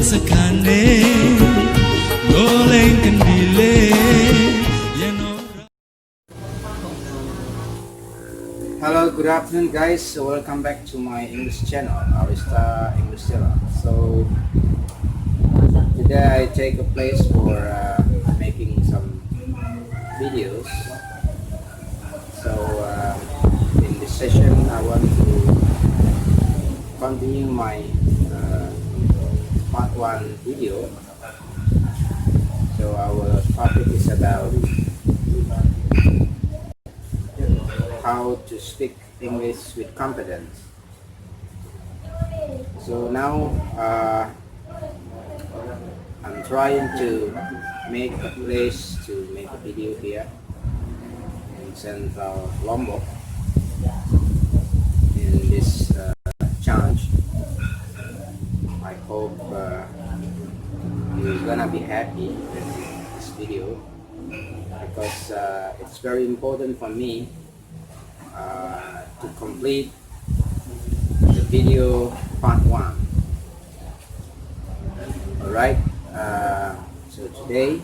sekane goleng kendile yen ora. Hello, good afternoon guys. So welcome back to my English channel, Arista English channel. So today I take a place for making some videos. So in this session I want to continue my part 1 video. So our topic is about how to speak English with confidence. So now I'm trying to make a place to make a video here in Central Lombok in this challenge. I hope you're gonna be happy with this video because it's very important for me to complete the video part 1. Alright, so today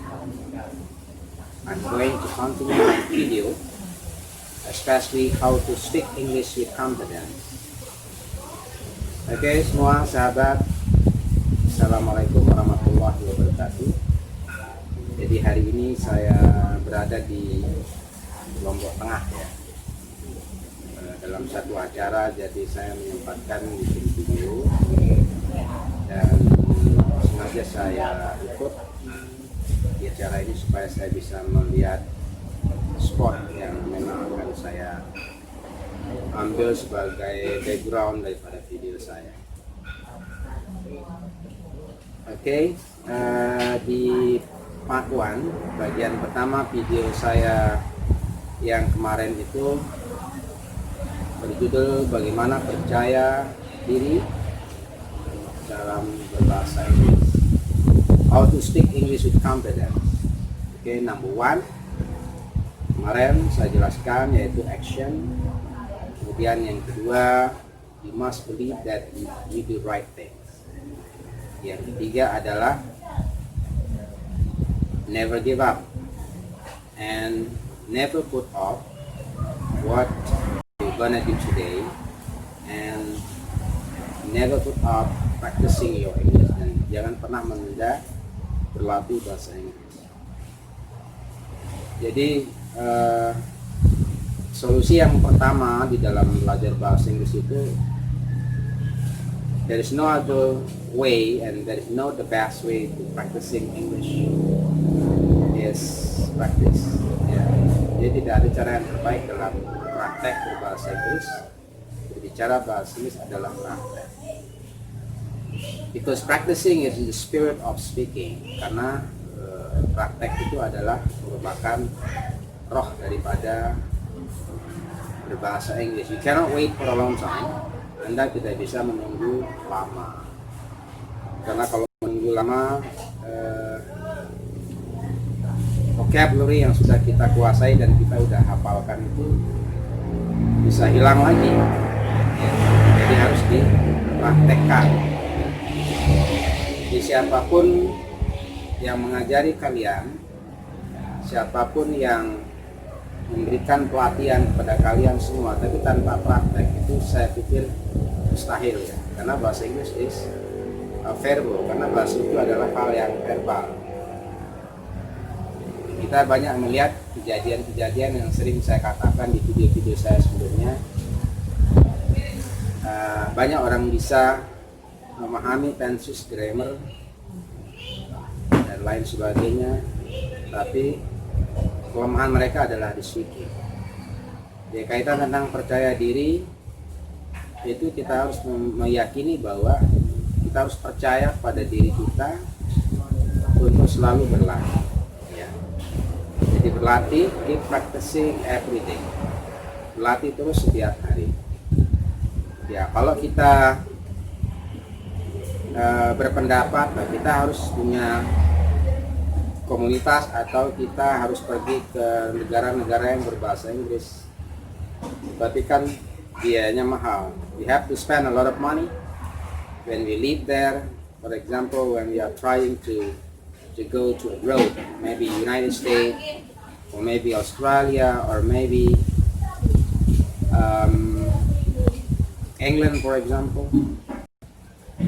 I'm going to continue my video, especially how to speak English with confidence. Oke, semua sahabat, Assalamualaikum warahmatullahi wabarakatuh. Jadi hari ini saya berada di Lombok Tengah ya, dalam satu acara, jadi saya menyempatkan bikin video dan sengaja saya ikut di acara ini supaya saya bisa melihat spot yang memang akan saya ambil sebagai background daripada video saya. Oke, di part 1 bagian pertama video saya yang kemarin itu berjudul bagaimana percaya diri dalam berbahasa Inggris, how to speak English with confidence. Oke, number 1 kemarin saya jelaskan yaitu action. Kemudian yang kedua, you must believe that you do right things. Yang ketiga adalah never give up and never put off what you're gonna do today, and never put off practicing your English, dan jangan pernah menunda berlatih bahasa Inggris. Jadi solusi yang pertama di dalam belajar bahasa Inggris itu, there is no other way and there is no the best way to practicing English is practice. Ya. Jadi tidak ada cara yang terbaik dalam praktek berbahasa Inggris. Berbicara bahasa Inggris adalah praktek. Because practicing is the spirit of speaking. Karena praktek itu adalah merupakan roh daripada berbahasa Inggris. You cannot wait for a long time. Anda tidak bisa menunggu lama. Karena kalau menunggu lama, vocabulary yang sudah kita kuasai dan kita udah hafalkan itu bisa hilang lagi. Jadi harus dipraktekkan. Jadi siapapun yang mengajari kalian, siapapun yang memberikan pelatihan kepada kalian semua, tapi tanpa praktek, itu saya pikir mustahil ya. Karena bahasa Inggris is verbal, karena bahasa itu adalah hal yang verbal. Kita banyak melihat kejadian-kejadian yang sering saya katakan di video-video saya sebelumnya. Banyak orang bisa memahami tenses, grammar, dan lain sebagainya, tapi kelemahan mereka adalah di speaking. Jadi kaitan tentang percaya diri, itu kita harus meyakini bahwa kita harus percaya pada diri kita untuk selalu berlatih. Ya. Jadi berlatih, keep practicing every day. Berlatih terus setiap hari. Ya, kalau kita berpendapat kita harus punya komunitas atau kita harus pergi ke negara-negara yang berbahasa Inggris, tapi kan biayanya mahal. We have to spend a lot of money when we live there, For example, when we are trying to go to abroad, maybe United States, or maybe Australia, or maybe England, for example.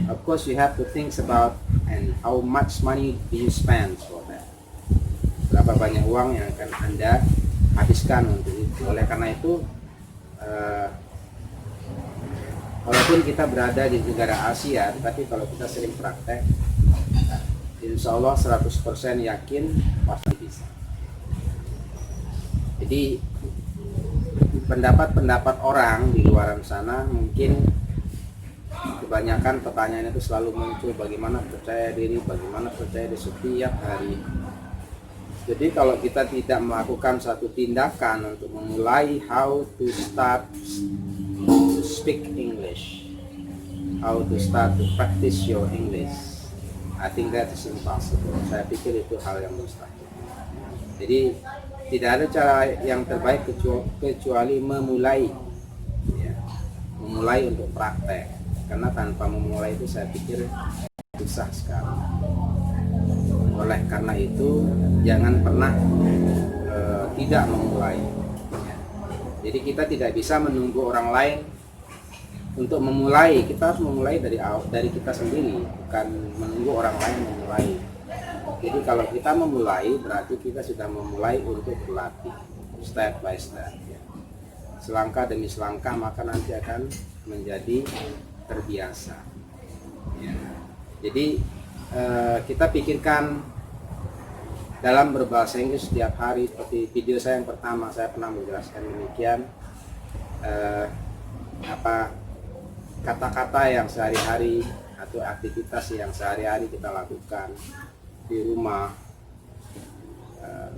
Of course, you have to think about and how much money do you spend for that. Berapa banyak uang yang akan Anda habiskan untuk itu. Oleh karena itu, walaupun kita berada di negara Asia, tapi kalau kita sering praktek, insya Allah 100% yakin pasti bisa. Jadi pendapat-pendapat orang di luar sana mungkin kebanyakan pertanyaan itu selalu muncul, bagaimana percaya diri di setiap hari. Jadi kalau kita tidak melakukan satu tindakan untuk memulai how to start to speak English, how to start to practice your English, I think that is impossible. Saya pikir itu hal yang mustahil. Jadi tidak ada cara yang terbaik kecuali memulai, ya, memulai untuk praktek. Karena tanpa memulai itu saya pikir susah sekali. Oleh karena itu jangan pernah tidak memulai. Jadi kita tidak bisa menunggu orang lain untuk memulai. Kita harus memulai dari kita sendiri, bukan menunggu orang lain memulai. Jadi kalau kita memulai berarti kita sudah memulai untuk berlatih step by step, ya. Selangkah demi selangkah, maka nanti akan menjadi terbiasa, ya. Jadi kita pikirkan dalam berbahasa Inggris setiap hari. Seperti video saya yang pertama, saya pernah menjelaskan demikian, apa kata-kata yang sehari-hari atau aktivitas yang sehari-hari kita lakukan di rumah.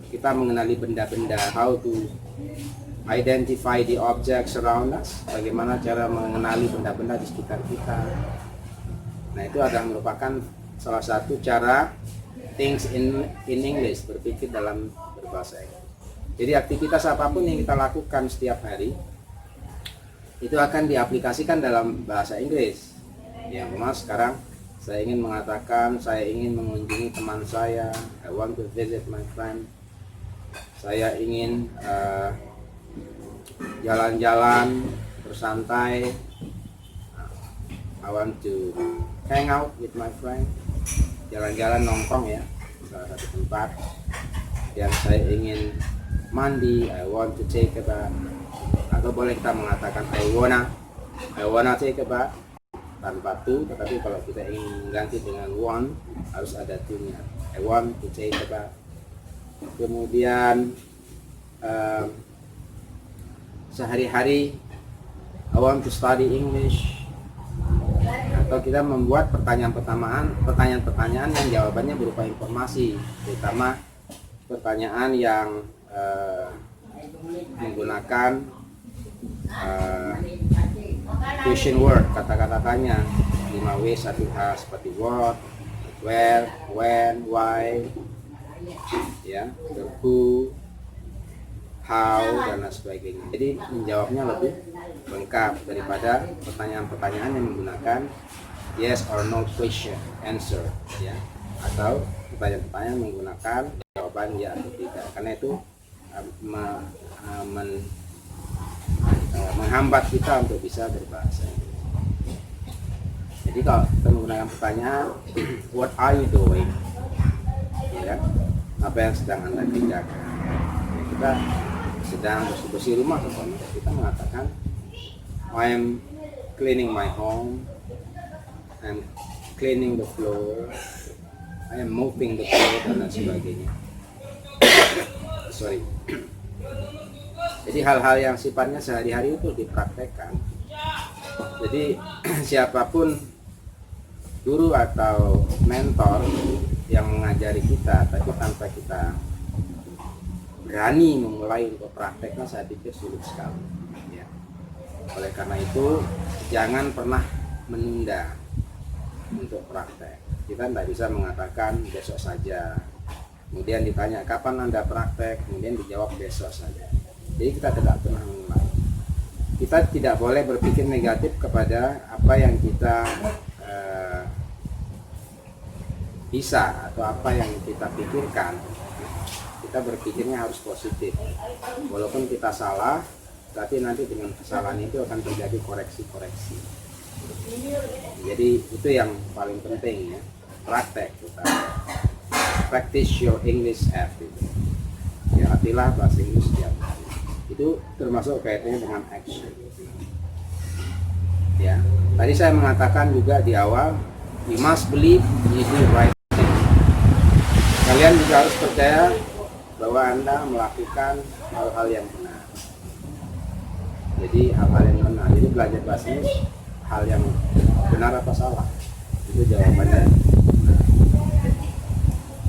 Kita mengenali benda-benda, how to identify the objects around us, bagaimana cara mengenali benda-benda di sekitar kita. Nah, itu adalah merupakan salah satu cara things in English, berpikir dalam berbahasa Inggris. Jadi aktivitas apapun yang kita lakukan setiap hari itu akan diaplikasikan dalam bahasa Inggris. Yang mas sekarang saya ingin mengatakan, saya ingin mengunjungi teman saya, I want to visit my friend. Saya ingin jalan-jalan, bersantai, I want to hang out with my friend. Jalan-jalan nongkrong, ya, salah satu tempat. Yang saya ingin mandi, I want to take a bath. Atau boleh kita mengatakan I wanna take a bath tanpa to, tetapi kalau kita ingin mengganti dengan want harus ada to-nya. I want to take a bath. Kemudian sehari-hari I want to study English. Atau kita membuat pertanyaan-pertanyaan yang jawabannya berupa informasi, terutama pertanyaan yang menggunakan question word, kata-kata tanya 5W 1H, seperti what, where, when, why, ya, who, how, dan lain sebagainya. Jadi menjawabnya lebih lengkap daripada pertanyaan-pertanyaan yang menggunakan yes or no question answer, ya, atau pertanyaan-pertanyaan menggunakan jawaban ya atau tidak. Karena itu menghambat kita untuk bisa berbahasa Inggris. Jadi kalau kita menggunakan pertanyaan what are you doing, ya, apa yang sedang Anda kerjakan, ya, kita sedang bersih-bersih rumah, kita mengatakan I am cleaning my home, I'm cleaning the floor, I am mopping the floor, dan lain sebagainya. Sorry. Jadi hal-hal yang sifatnya sehari-hari itu dipraktekkan. Jadi siapapun guru atau mentor yang mengajari kita, tapi tanpa kita berani memulai untuk prakteknya, saya pikir sulit sekali, ya. Oleh karena itu jangan pernah menunda untuk praktek. Kita tidak bisa mengatakan besok saja, kemudian ditanya kapan Anda praktek, kemudian dijawab besok saja. Jadi kita tidak pernah memulai. Kita tidak boleh berpikir negatif kepada apa yang kita bisa atau apa yang kita pikirkan, kita berpikirnya harus positif. Walaupun kita salah, tapi nanti dengan kesalahan itu akan terjadi koreksi-koreksi. Jadi itu yang paling penting ya, praktek kita. Practice your English every day. Ya, latihlah bahasa Inggris setiap hari. Itu termasuk kaitannya dengan action. Ya, tadi saya mengatakan juga di awal, you must believe you do right thing. Kalian juga harus percaya bahwa Anda melakukan hal-hal yang benar. Jadi hal-hal yang benar. Jadi belajar bahasa Inggris hal yang benar apa salah? Itu jawabannya.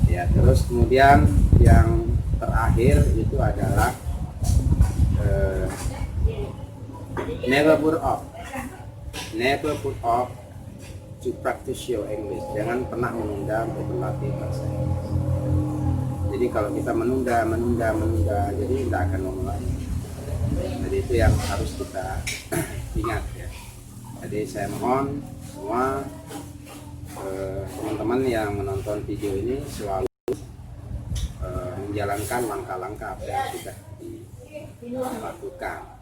Ya, terus kemudian yang terakhir itu adalah never put off to practice your English. Jangan pernah menunda untuk berlatih bahasa Inggris. Jadi kalau kita menunda, jadi tidak akan memulai. Jadi itu yang harus kita ingat ya. Jadi saya mohon semua teman-teman yang menonton video ini selalu menjalankan langkah-langkah apa yang sudah dilakukan.